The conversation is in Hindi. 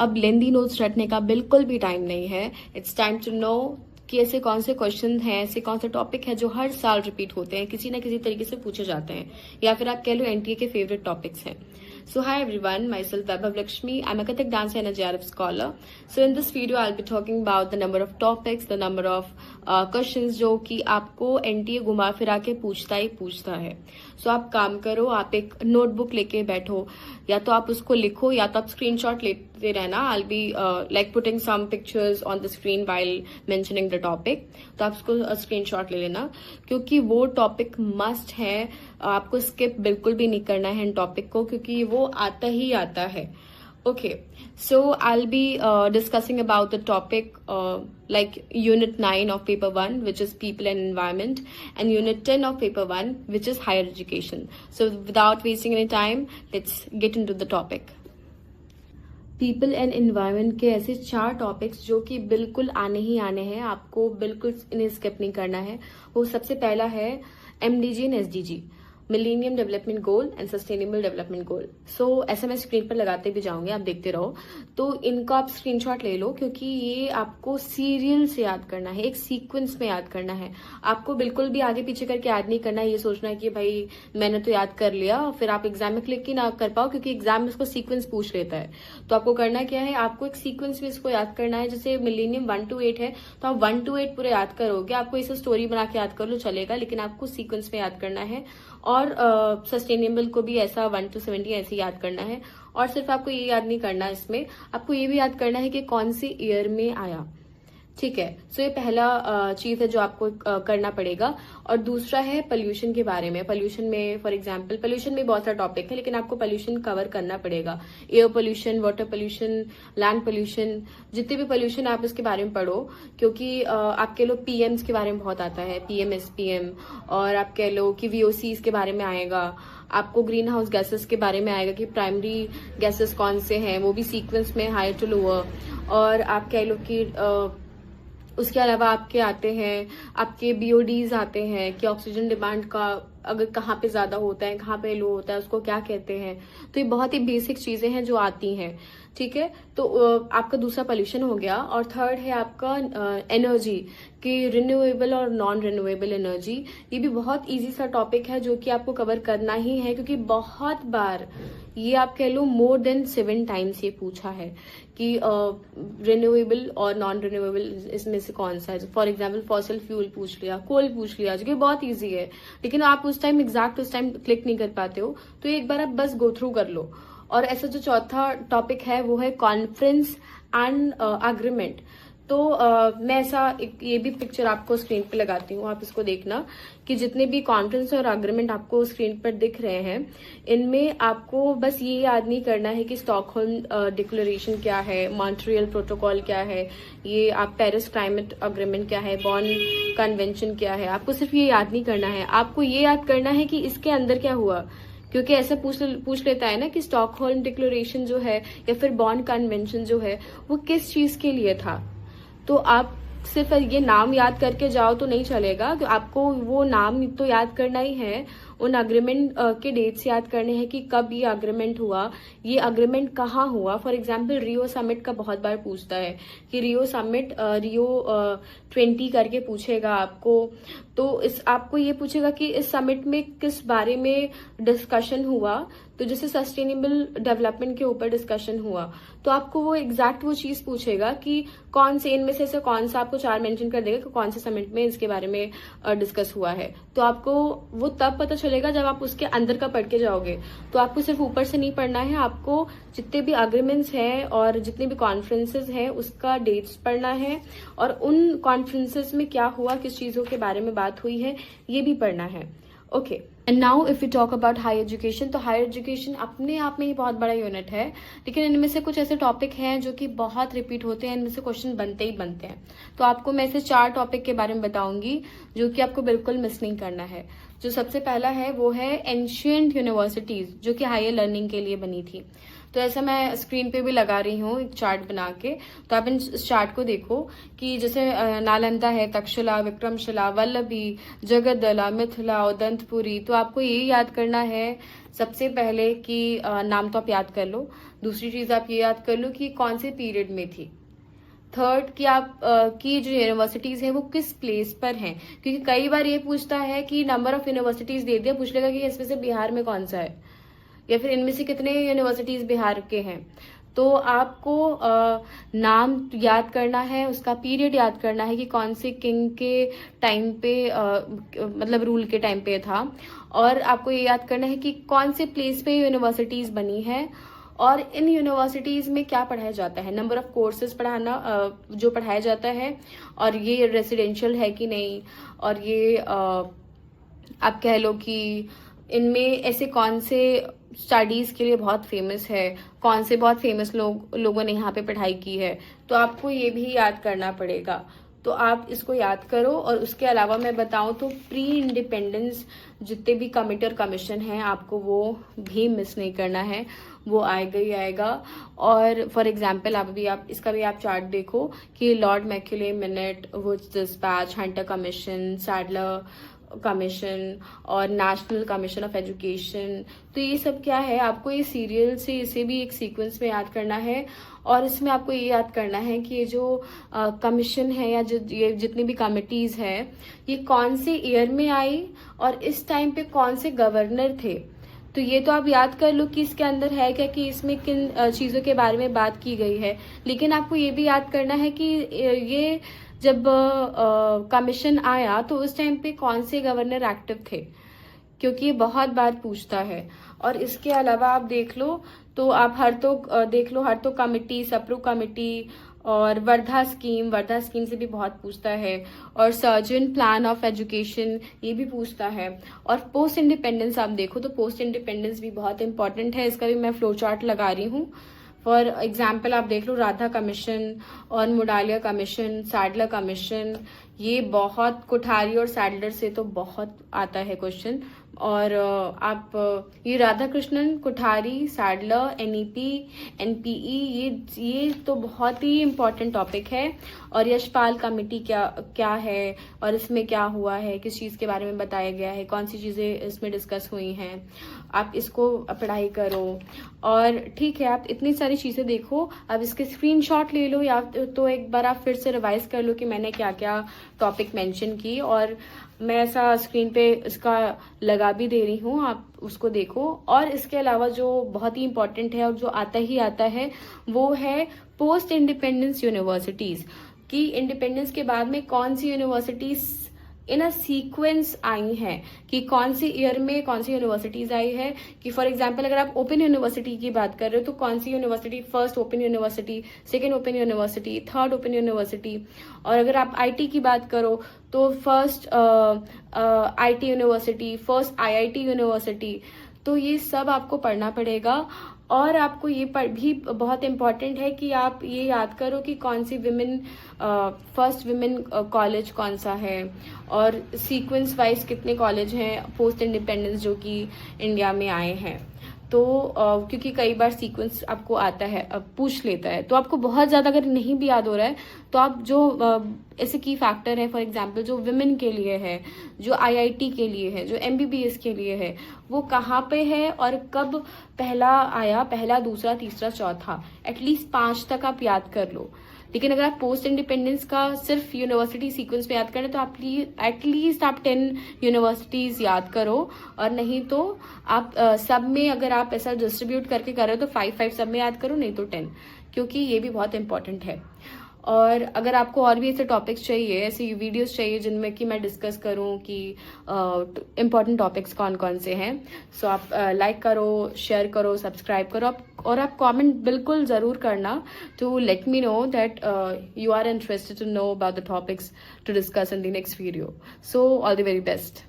अब लेंदी नोट्स रटने का बिल्कुल भी टाइम नहीं है। इट्स टाइम टू नो कि ऐसे कौन से क्वेश्चन हैं, ऐसे कौन से टॉपिक है जो हर साल रिपीट होते हैं, किसी ना किसी तरीके से पूछे जाते हैं, या फिर आप कह लो एनटीए के फेवरेट टॉपिक्स हैं। So hi everyone, myself Vaibhav Lakshmi. I'm a Kathak dancer and a JRF scholar. So in this video, I'll be talking about the number of topics, the number of questions जो कि आपको एनटीए घुमा फिरा के पूछता ही पूछता है। So आप काम करो, आप एक नोटबुक लेके बैठो, या तो आप उसको लिखो या तो आप स्क्रीनशॉट लेते रहना। I'll be like putting some pictures on the screen while mentioning the topic. तो आप उसको स्क्रीनशॉट ले लेना, क्योंकि वो टॉपिक मस्ट है। आपको स्किप बिल्कुल भी नहीं करना है इन टॉपिक को, क्योंकि वो आता ही आता है। Okay, so I'll be discussing about the topic like Unit 9 of Paper 1, which is People and Environment, and Unit 10 of Paper 1, which is Higher Education. So without wasting any time, let's get into the topic. People and environment के ऐसे 4 टॉपिक्स जो कि बिल्कुल आने ही आने हैं, आपको बिल्कुल इन्हें स्किप नहीं करना है। वो सबसे पहला है MDG and SDG, millennium development goal and sustainable development goal. So ऐसे मैं स्क्रीन पर लगाते भी जाऊंगी, आप देखते रहो। तो इनको आप स्क्रीनशॉट ले लो, क्योंकि ये आपको सीरियल से याद करना है, एक सीक्वेंस में याद करना है। आपको बिल्कुल भी आगे पीछे करके याद नहीं करना है, ये सोचना है कि भाई मैंने तो याद कर लिया, फिर आप एग्जाम में क्लिक ही ना कर पाओ, क्योंकि एग्जाम में इसको सीक्वेंस पूछ लेता है। तो आपको करना क्या है, आपको एक सीक्वेंस में इसको याद करना है। जैसे मिलेनियम 1 to 8 है, तो आप 1 to 8 पूरे याद करोगे। आपको इसे स्टोरी बना के याद कर लो चलेगा, लेकिन आपको सीक्वेंस में याद करना है। और सस्टेनेबल को भी ऐसा 1 to 70 ऐसे याद करना है। और सिर्फ आपको ये याद नहीं करना, इसमें आपको ये भी याद करना है कि कौन सी ईयर में आया। ठीक है, सो ये पहला चीज है जो आपको करना पड़ेगा। और दूसरा है पोल्यूशन के बारे में। पोल्यूशन में फॉर एग्जांपल, पोल्यूशन में बहुत सारा टॉपिक है, लेकिन आपको पोल्यूशन कवर करना पड़ेगा। Air pollution, water pollution, land pollution, जितने भी पोल्यूशन आप इसके बारे में पढ़ो, क्योंकि आप कह लो पीएम्स के बारे में बहुत आता है, पीएम एसपीएम, और आप कह लो कि वीओसीज के बारे में आएगा। आपको ग्रीन हाउस गैसेस के बारे में आएगा कि प्राइमरी गैसेस कौन से हैं, वो भी सीक्वेंस में हायर टू लोअर। और आप कह लो कि उसके अलावा आपके आते हैं, आपके बीओडीज आते हैं कि ऑक्सीजन डिमांड का अगर कहाँ पे ज्यादा होता है, कहाँ पे लो होता है, उसको क्या कहते हैं। तो ये बहुत ही बेसिक चीजें हैं जो आती हैं। ठीक है, तो आपका दूसरा पोल्यूशन हो गया। और थर्ड है आपका एनर्जी, कि रिन्यूएबल और नॉन रिन्यूएबल एनर्जी। ये भी बहुत इजी सा टॉपिक है जो कि आपको कवर करना ही है, क्योंकि बहुत बार ये आप कह लो मोर देन 7 टाइम्स ये पूछा है कि रिन्यूएबल और नॉन रिन्यूएबल इसमें से कौन सा है। फॉर एग्जाम्पल फॉसिल फ्यूल पूछ लिया, कोल पूछ लिया, जो कि बहुत ईजी है, लेकिन आप उस टाइम एग्जैक्ट उस टाइम क्लिक नहीं कर पाते हो। तो एक बार आप बस गो थ्रू कर लो। और ऐसा जो चौथा टॉपिक है वो है कॉन्फ्रेंस एंड अग्रीमेंट। तो मैं ऐसा ये भी पिक्चर आपको स्क्रीन पे लगाती हूँ, आप इसको देखना कि जितने भी कॉन्फ्रेंस और अग्रीमेंट आपको स्क्रीन पर दिख रहे हैं, इनमें आपको बस ये याद नहीं करना है कि स्टॉकहोल्म डिक्लेरेशन क्या है, मॉन्ट्रियल प्रोटोकॉल क्या है, ये आप पेरिस क्लाइमेट अग्रीमेंट क्या है, बॉन कन्वेंशन क्या है। आपको सिर्फ ये याद नहीं करना है, आपको ये याद करना है कि इसके अंदर क्या हुआ। क्योंकि ऐसा पूछ लेता है ना कि स्टॉकहोल्म डिक्लेरेशन जो है या फिर बॉन कन्वेंशन जो है वो किस चीज के लिए था। तो आप सिर्फ ये नाम याद करके जाओ तो नहीं चलेगा, आपको वो नाम तो याद करना ही है, उन अग्रीमेंट के डेट्स याद करने हैं कि कब ये अग्रीमेंट हुआ, ये अग्रीमेंट कहाँ हुआ। फॉर एग्जांपल रियो समिट का बहुत बार पूछता है कि रियो समिट रियो 20 करके पूछेगा आपको। तो आपको ये पूछेगा कि इस समिट में किस बारे में डिस्कशन हुआ। तो जैसे सस्टेनेबल डेवलपमेंट के ऊपर डिस्कशन हुआ, तो आपको वो एग्जैक्ट वो चीज पूछेगा कि कौन से इनमें से कौन सा, आपको 4 मेंशन कर देगा कि कौन से समिट में इसके बारे में डिस्कस हुआ है। तो आपको वो तब पता चलेगा जब आप उसके अंदर का पढ़ के जाओगे। तो आपको सिर्फ ऊपर से नहीं पढ़ना है, आपको जितने भी अग्रीमेंट्स हैं और जितने भी कॉन्फ्रेंसेस हैं उसका डेट्स पढ़ना है, और उन कॉन्फ्रेंसेस में क्या हुआ, किस चीजों के बारे में बात हुई है, ये भी पढ़ना है। Okay, and now if you talk about higher education, तो हायर एजुकेशन अपने आप में ही बहुत बड़ा यूनिट है, लेकिन इनमें से कुछ ऐसे टॉपिक हैं जो कि बहुत रिपीट होते हैं, इनमें से क्वेश्चन बनते ही बनते हैं। तो आपको मैं ऐसे 4 टॉपिक के बारे में बताऊंगी जो कि आपको बिल्कुल मिस नहीं करना है। जो सबसे पहला है वो है एंशिएंट यूनिवर्सिटीज, जो कि हायर लर्निंग के लिए बनी थी। तो ऐसा मैं स्क्रीन पे भी लगा रही हूँ एक चार्ट बना के, तो आप इस चार्ट को देखो कि जैसे नालंदा है, तक्षशिला, विक्रमशिला, वल्लभी, जगद्दला, मिथिला, उदंतपुरी। तो आपको ये याद करना है सबसे पहले कि नाम तो आप याद कर लो, दूसरी चीज आप ये याद कर लो कि कौन से पीरियड में थी, थर्ड कि आप की जो यूनिवर्सिटीज है वो किस प्लेस पर हैं, क्योंकि कई बार ये पूछता है कि नंबर ऑफ यूनिवर्सिटीज दे दिया, पूछ लेगा कि इसमें से बिहार में कौन सा है, या फिर इनमें से कितने यूनिवर्सिटीज बिहार के हैं। तो आपको नाम याद करना है, उसका पीरियड याद करना है कि कौन से किंग के टाइम पे मतलब रूल के टाइम पे था, और आपको ये याद करना है कि कौन से प्लेस पे यूनिवर्सिटीज बनी है, और इन यूनिवर्सिटीज में क्या पढ़ाया जाता है, नंबर ऑफ कोर्सेज पढ़ाना जो पढ़ाया जाता है, और ये रेसिडेंशियल है कि नहीं, और ये आप कह लो कि इनमें ऐसे कौन से स्टडीज के लिए बहुत फेमस है, कौन से बहुत फेमस लोगों ने यहाँ पे पढ़ाई की है। तो आपको ये भी याद करना पड़ेगा, तो आप इसको याद करो। और उसके अलावा मैं बताऊं तो प्री इंडिपेंडेंस जितने भी कमिटी और कमीशन हैं, आपको वो भी मिस नहीं करना है, वो आएगा ही आएगा। और फॉर एग्जाम्पल आप इसका भी आप चार्ट देखो कि Lord Macaulay minute, Wood's dispatch, Hunter commission, Sadler commission और नेशनल कमीशन ऑफ एजुकेशन। तो ये सब क्या है, आपको ये सीरियल से इसे भी एक सीक्वेंस में याद करना है। और इसमें आपको ये याद करना है कि ये जो कमीशन है या ये जितनी भी कमिटीज है, ये कौन से ईयर में आई और इस टाइम पे कौन से गवर्नर थे। तो ये तो आप याद कर लो कि इसके अंदर है क्या, कि इसमें किन चीज़ों के बारे में बात की गई है। लेकिन आपको ये भी याद करना है कि ये जब कमीशन आया तो उस टाइम पे कौन से गवर्नर एक्टिव थे, क्योंकि ये बहुत बार पूछता है। और इसके अलावा आप देख लो तो आप देख लो हर तो कमिटी, सप्रू कमिटी और वर्धा स्कीम से भी बहुत पूछता है। और सर्जन प्लान ऑफ एजुकेशन ये भी पूछता है। और पोस्ट इंडिपेंडेंस आप देखो तो पोस्ट इंडिपेंडेंस भी बहुत इंपॉर्टेंट है, इसका भी मैं फ्लो चार्ट लगा रही हूँ। फॉर एग्जाम्पल आप देख लो राधा कमीशन और मुडालिया कमीशन, सैडलर कमीशन, ये बहुत कोठारी और सैडलर से तो बहुत आता है क्वेश्चन। और आप ये Radha Krishnan, Kothari, Sadler, NEP, NPE, ये तो बहुत ही इम्पोर्टेंट टॉपिक है। और यशपाल कमेटी क्या है और इसमें क्या हुआ है, किस चीज़ के बारे में बताया गया है, कौन सी चीज़ें इसमें डिस्कस हुई हैं, आप इसको पढ़ाई करो। और ठीक है, आप इतनी सारी चीज़ें देखो, अब इसके स्क्रीनशॉट ले लो या तो एक बार आप फिर से रिवाइज कर लो कि मैंने क्या क्या टॉपिक मेंशन की। और मैं ऐसा स्क्रीन पे इसका लगा भी दे रही हूँ, आप उसको देखो। और इसके अलावा जो बहुत ही इंपॉर्टेंट है और जो आता ही आता है वो है पोस्ट इंडिपेंडेंस यूनिवर्सिटीज, कि इंडिपेंडेंस के बाद में कौन सी यूनिवर्सिटीज इन अ सीक्वेंस आई हैं, कि कौन सी ईयर में कौन सी यूनिवर्सिटीज आई है। कि फॉर एग्जांपल अगर आप ओपन यूनिवर्सिटी की बात कर रहे हो तो कौन सी university, first open university, second open university, third open university. और अगर आप आईटी की बात करो तो first IT university, first IIT university. तो ये सब आपको पढ़ना पड़ेगा। और आपको ये भी बहुत इम्पॉर्टेंट है कि आप ये याद करो कि कौन सी फर्स्ट विमेन कॉलेज कौन सा है, और सीक्वेंस वाइज कितने कॉलेज हैं पोस्ट इंडिपेंडेंस जो कि इंडिया में आए हैं। तो क्योंकि कई बार सीक्वेंस आपको आता है, पूछ लेता है, तो आपको बहुत ज़्यादा अगर नहीं भी याद हो रहा है तो आप जो ऐसे की फैक्टर है, फॉर एग्जांपल जो विमेन के लिए है, जो आईआईटी के लिए है, जो एमबीबीएस के लिए है, वो कहाँ पे है और कब पहला आया, पहला, दूसरा, तीसरा, चौथा, एटलीस्ट 5 तक आप याद कर लो। लेकिन अगर आप पोस्ट इंडिपेंडेंस का सिर्फ यूनिवर्सिटी सीक्वेंस पे याद करें तो आप एटलीस्ट आप 10 यूनिवर्सिटीज याद करो। और नहीं तो आप सब में अगर आप ऐसा डिस्ट्रीब्यूट करके कर रहे हो तो 5 सब में याद करो, नहीं तो 10, क्योंकि ये भी बहुत इंपॉर्टेंट है। और अगर आपको और भी ऐसे टॉपिक्स चाहिए, ऐसी वीडियोस चाहिए जिनमें कि मैं डिस्कस करूं कि इम्पॉर्टेंट टॉपिक्स कौन कौन से हैं, सो आप लाइक करो, शेयर करो, सब्सक्राइब करो, और आप कमेंट बिल्कुल ज़रूर करना to let me know that you are interested to know about the topics to discuss in the next video. So all the very best.